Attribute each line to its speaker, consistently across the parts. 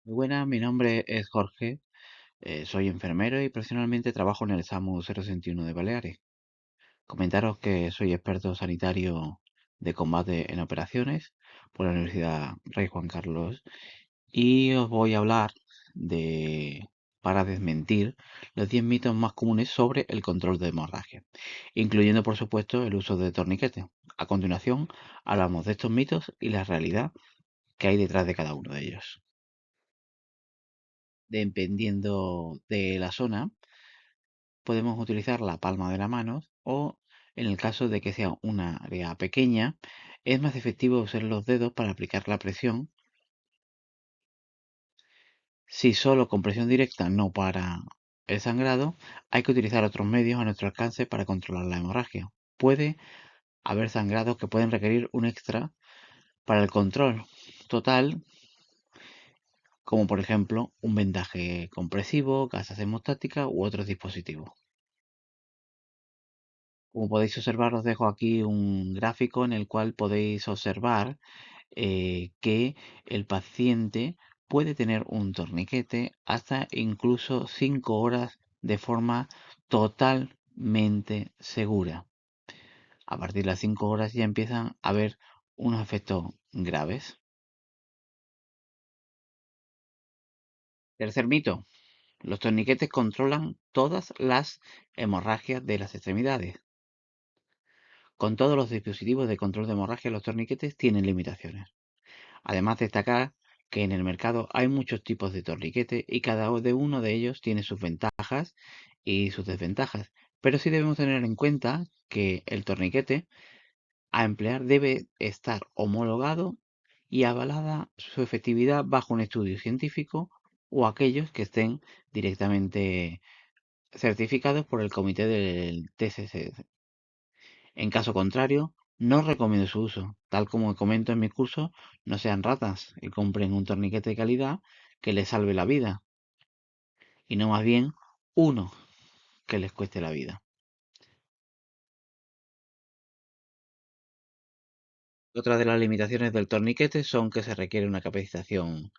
Speaker 1: Muy buenas, mi nombre es Jorge, soy enfermero y profesionalmente trabajo en el SAMU 061 de Baleares. Comentaros que soy experto sanitario de combate en operaciones por la Universidad Rey Juan Carlos y os voy a hablar de, para desmentir los 10 mitos más comunes sobre el control de hemorragia, incluyendo por supuesto el uso de torniquetes. A continuación, hablamos de estos mitos y la realidad que hay detrás de cada uno de ellos. Dependiendo de la zona, podemos utilizar la palma de la mano o, en el caso de que sea una área pequeña, es más efectivo usar los dedos para aplicar la presión. Si solo con presión directa no para el sangrado, hay que utilizar otros medios a nuestro alcance para controlar la hemorragia. Puede haber sangrados que pueden requerir un extra para el control total, como por ejemplo un vendaje compresivo, gasas hemostáticas u otros dispositivos. Como podéis observar, os dejo aquí un gráfico en el cual podéis observar que el paciente puede tener un torniquete hasta incluso 5 horas de forma totalmente segura. A partir de las 5 horas ya empiezan a haber unos efectos graves. Tercer mito: los torniquetes controlan todas las hemorragias de las extremidades. Con todos los dispositivos de control de hemorragia, los torniquetes tienen limitaciones. Además, destacar que en el mercado hay muchos tipos de torniquete y cada uno de ellos tiene sus ventajas y sus desventajas. Pero sí debemos tener en cuenta que el torniquete a emplear debe estar homologado y avalada su efectividad bajo un estudio científico o aquellos que estén directamente certificados por el comité del TCC. En caso contrario, no recomiendo su uso. Tal como comento en mi curso, no sean ratas y compren un torniquete de calidad que les salve la vida, y no más bien uno que les cueste la vida. Otra de las limitaciones del torniquete son que se requiere una capacitación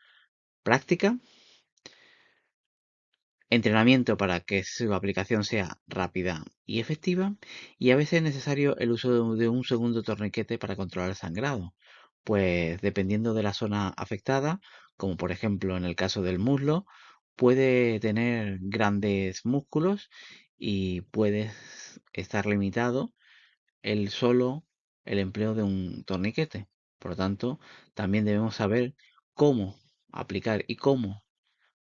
Speaker 1: práctica, entrenamiento para que su aplicación sea rápida y efectiva, y a veces es necesario el uso de un segundo torniquete para controlar el sangrado, pues dependiendo de la zona afectada, como por ejemplo en el caso del muslo, puede tener grandes músculos y puede estar limitado el empleo de un torniquete. Por lo tanto, también debemos saber cómo aplicar y cómo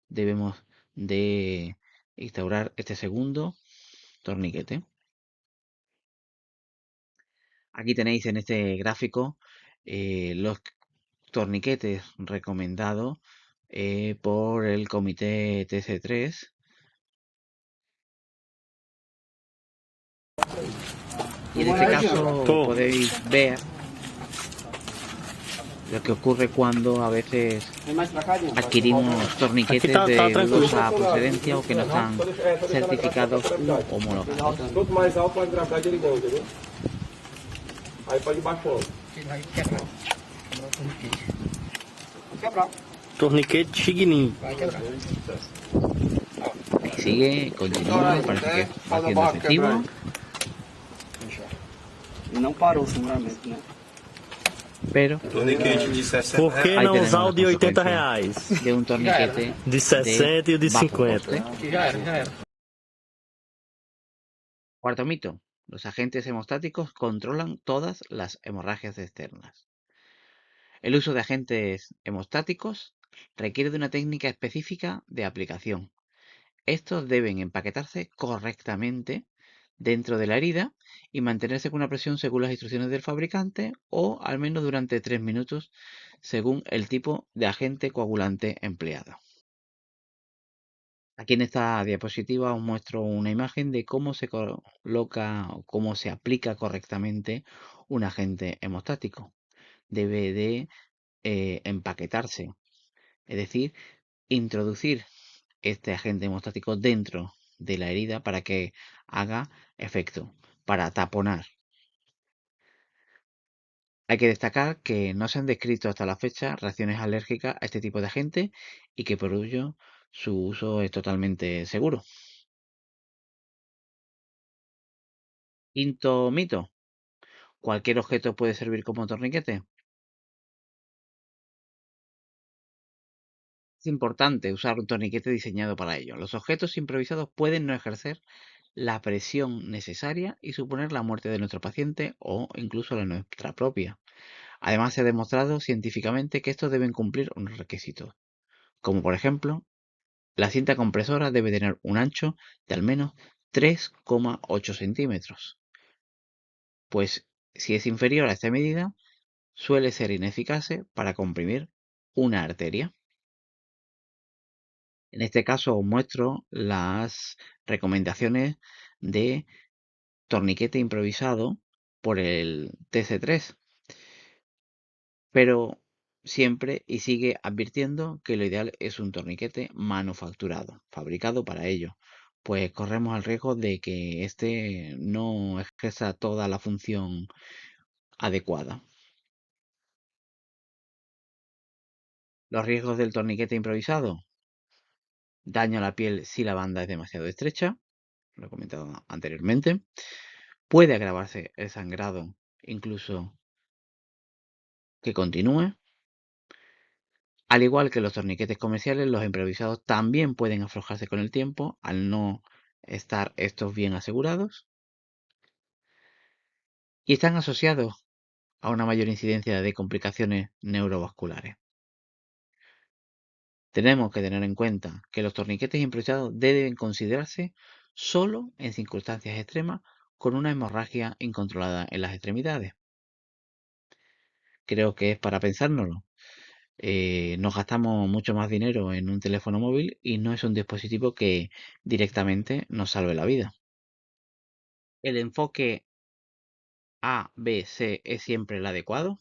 Speaker 1: debemos de instaurar este segundo torniquete. Aquí tenéis en este gráfico los torniquetes recomendados por el comité TC3. Y en este caso
Speaker 2: Tô.
Speaker 1: podéis ver lo que ocurre cuando a veces adquirimos
Speaker 2: Aqui
Speaker 1: torniquetes
Speaker 2: tá
Speaker 1: de
Speaker 2: tranquilo.
Speaker 1: dudosa procedencia o que no están certificados u homologados.
Speaker 3: Quanto mais alto, mais gravidade ele ganha, entendeu? Aí pode ir baixando.
Speaker 2: Torniquete chiquininho.
Speaker 1: Ahí sigue, continúa, parece que va siendo efectivo.
Speaker 4: E não parou o sangramento, né?
Speaker 1: Pero
Speaker 3: Torniquete de 60
Speaker 2: Por que
Speaker 1: ahí
Speaker 2: não
Speaker 1: tenemos
Speaker 2: usar o
Speaker 1: las
Speaker 2: de 80
Speaker 1: consecuencias
Speaker 2: reais?
Speaker 1: de un torniquete
Speaker 2: De 60 e o de
Speaker 1: bajo
Speaker 2: 50.
Speaker 1: coste.
Speaker 4: Já era.
Speaker 1: Cuarto mito: los agentes hemostáticos controlan todas las hemorragias externas. El uso de agentes hemostáticos requiere de una técnica específica de aplicación. Estos deben empaquetarse correctamente dentro de la herida y mantenerse con una presión según las instrucciones del fabricante o al menos durante 3 minutos según el tipo de agente coagulante empleado. Aquí en esta diapositiva os muestro una imagen de cómo se coloca o cómo se aplica correctamente un agente hemostático. Debe de empaquetarse, es decir, introducir este agente hemostático dentro de la herida para que haga efecto, para taponar. Hay que destacar que no se han descrito hasta la fecha reacciones alérgicas a este tipo de agente y que por ello su uso es totalmente seguro. Quinto mito. ¿Cualquier objeto puede servir como torniquete? Es importante usar un torniquete diseñado para ello. Los objetos improvisados pueden no ejercer la presión necesaria y suponer la muerte de nuestro paciente o incluso la nuestra propia. Además, se ha demostrado científicamente que estos deben cumplir unos requisitos, como por ejemplo, la cinta compresora debe tener un ancho de al menos 3,8 centímetros, pues si es inferior a esta medida, suele ser ineficaz para comprimir una arteria. En este caso os muestro las recomendaciones de torniquete improvisado por el TC3, pero siempre y sigue advirtiendo que lo ideal es un torniquete manufacturado, fabricado para ello, pues corremos el riesgo de que este no ejerza toda la función adecuada. Los riesgos del torniquete improvisado: daño a la piel si la banda es demasiado estrecha, lo he comentado anteriormente. Puede agravarse el sangrado, incluso que continúe. Al igual que los torniquetes comerciales, los improvisados también pueden aflojarse con el tiempo al no estar estos bien asegurados. Y están asociados a una mayor incidencia de complicaciones neurovasculares. Tenemos que tener en cuenta que los torniquetes improvisados deben considerarse solo en circunstancias extremas con una hemorragia incontrolada en las extremidades. Creo que es para pensárnoslo. Nos gastamos mucho más dinero en un teléfono móvil y no es un dispositivo que directamente nos salve la vida. ¿El enfoque A, B, C es siempre el adecuado?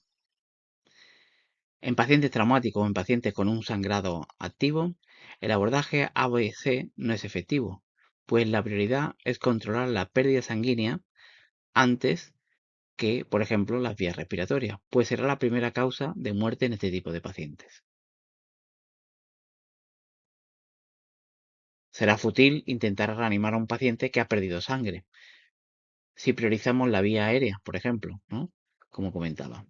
Speaker 1: En pacientes traumáticos o en pacientes con un sangrado activo, el abordaje A-B-C no es efectivo, pues la prioridad es controlar la pérdida sanguínea antes que, por ejemplo, las vías respiratorias, pues será la primera causa de muerte en este tipo de pacientes. Será fútil intentar reanimar a un paciente que ha perdido sangre, si priorizamos la vía aérea, por ejemplo, ¿no? Como comentaba.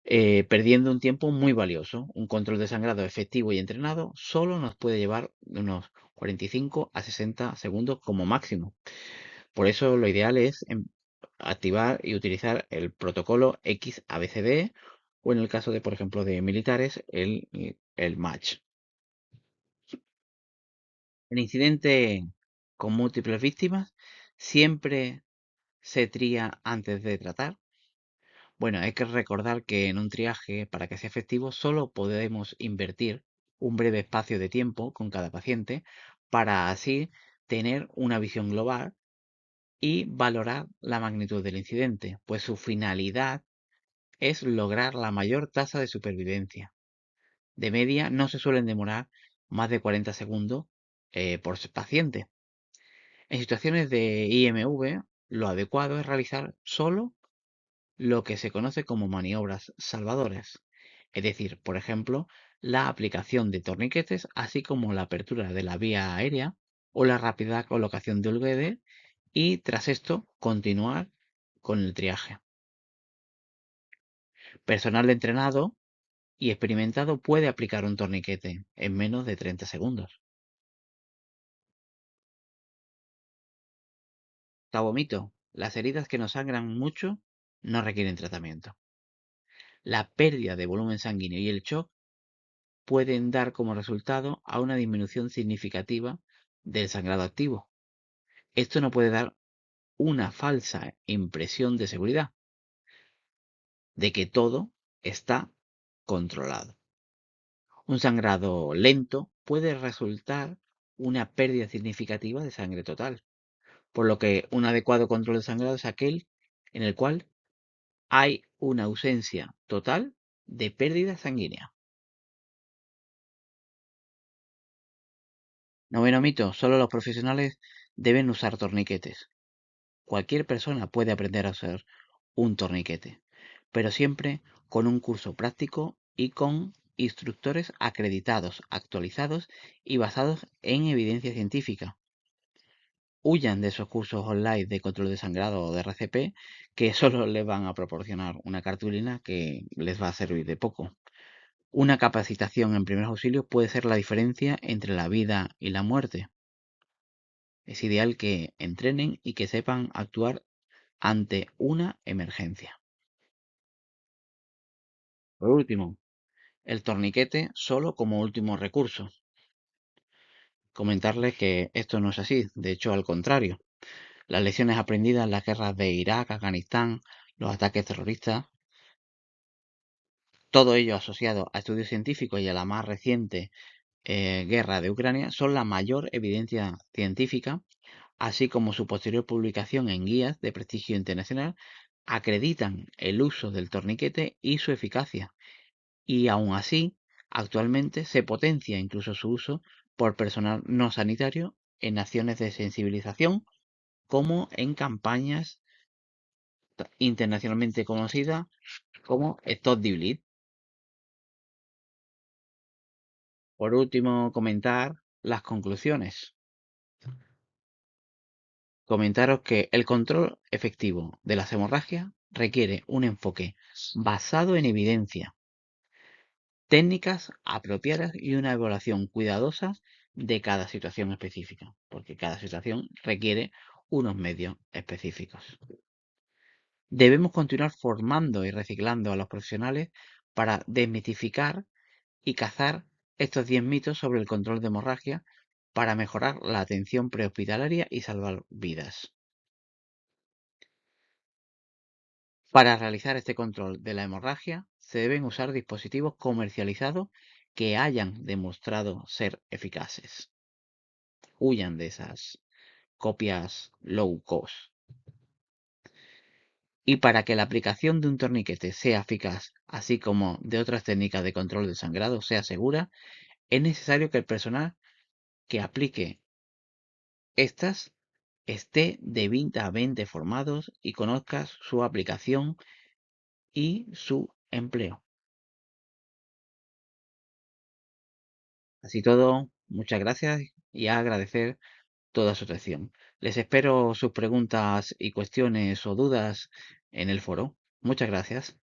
Speaker 1: Perdiendo un tiempo muy valioso. Un control de sangrado efectivo y entrenado solo nos puede llevar unos 45 a 60 segundos como máximo. Por eso lo ideal es activar y utilizar el protocolo XABCD o en el caso de, por ejemplo, de militares, el MATCH. El incidente con múltiples víctimas siempre se tría antes de tratar. Bueno, hay que recordar que en un triaje, para que sea efectivo, solo podemos invertir un breve espacio de tiempo con cada paciente para así tener una visión global y valorar la magnitud del incidente, pues su finalidad es lograr la mayor tasa de supervivencia. De media no se suelen demorar más de 40 segundos por paciente. En situaciones de IMV, lo adecuado es realizar solo lo que se conoce como maniobras salvadoras, es decir, por ejemplo, la aplicación de torniquetes, así como la apertura de la vía aérea o la rápida colocación de UGD, y tras esto continuar con el triaje. Personal entrenado y experimentado puede aplicar un torniquete en menos de 30 segundos. Octavo mito: las heridas que nos sangran mucho no requieren tratamiento. La pérdida de volumen sanguíneo y el shock pueden dar como resultado a una disminución significativa del sangrado activo. Esto no puede dar una falsa impresión de seguridad, de que todo está controlado. Un sangrado lento puede resultar una pérdida significativa de sangre total, por lo que un adecuado control de sangrado es aquel en el cual hay una ausencia total de pérdida sanguínea. Noveno mito: solo los profesionales deben usar torniquetes. Cualquier persona puede aprender a usar un torniquete, pero siempre con un curso práctico y con instructores acreditados, actualizados y basados en evidencia científica. Huyan de esos cursos online de control de sangrado o de RCP que solo les van a proporcionar una cartulina que les va a servir de poco. Una capacitación en primeros auxilios puede ser la diferencia entre la vida y la muerte. Es ideal que entrenen y que sepan actuar ante una emergencia. Por último, el torniquete solo como último recurso. Comentarles que esto no es así, de hecho al contrario. Las lecciones aprendidas en las guerras de Irak, Afganistán, los ataques terroristas, todo ello asociado a estudios científicos y a la más reciente guerra de Ucrania, son la mayor evidencia científica, así como su posterior publicación en guías de prestigio internacional, acreditan el uso del torniquete y su eficacia. Y aún así, actualmente se potencia incluso su uso por personal no sanitario en acciones de sensibilización como en campañas internacionalmente conocidas como Stop the Bleed. Por último, comentar las conclusiones. Comentaros que el control efectivo de las hemorragias requiere un enfoque basado en evidencia, técnicas apropiadas y una evaluación cuidadosa de cada situación específica, porque cada situación requiere unos medios específicos. Debemos continuar formando y reciclando a los profesionales para desmitificar y cazar estos 10 mitos sobre el control de hemorragia para mejorar la atención prehospitalaria y salvar vidas. Para realizar este control de la hemorragia se deben usar dispositivos comercializados que hayan demostrado ser eficaces. Huyan de esas copias low cost. Y para que la aplicación de un torniquete sea eficaz, así como de otras técnicas de control del sangrado sea segura, es necesario que el personal que aplique estas esté debidamente formados y conozca su aplicación y su empleo. Así todo, muchas gracias y a agradecer toda su atención. Les espero sus preguntas y cuestiones o dudas en el foro. Muchas gracias.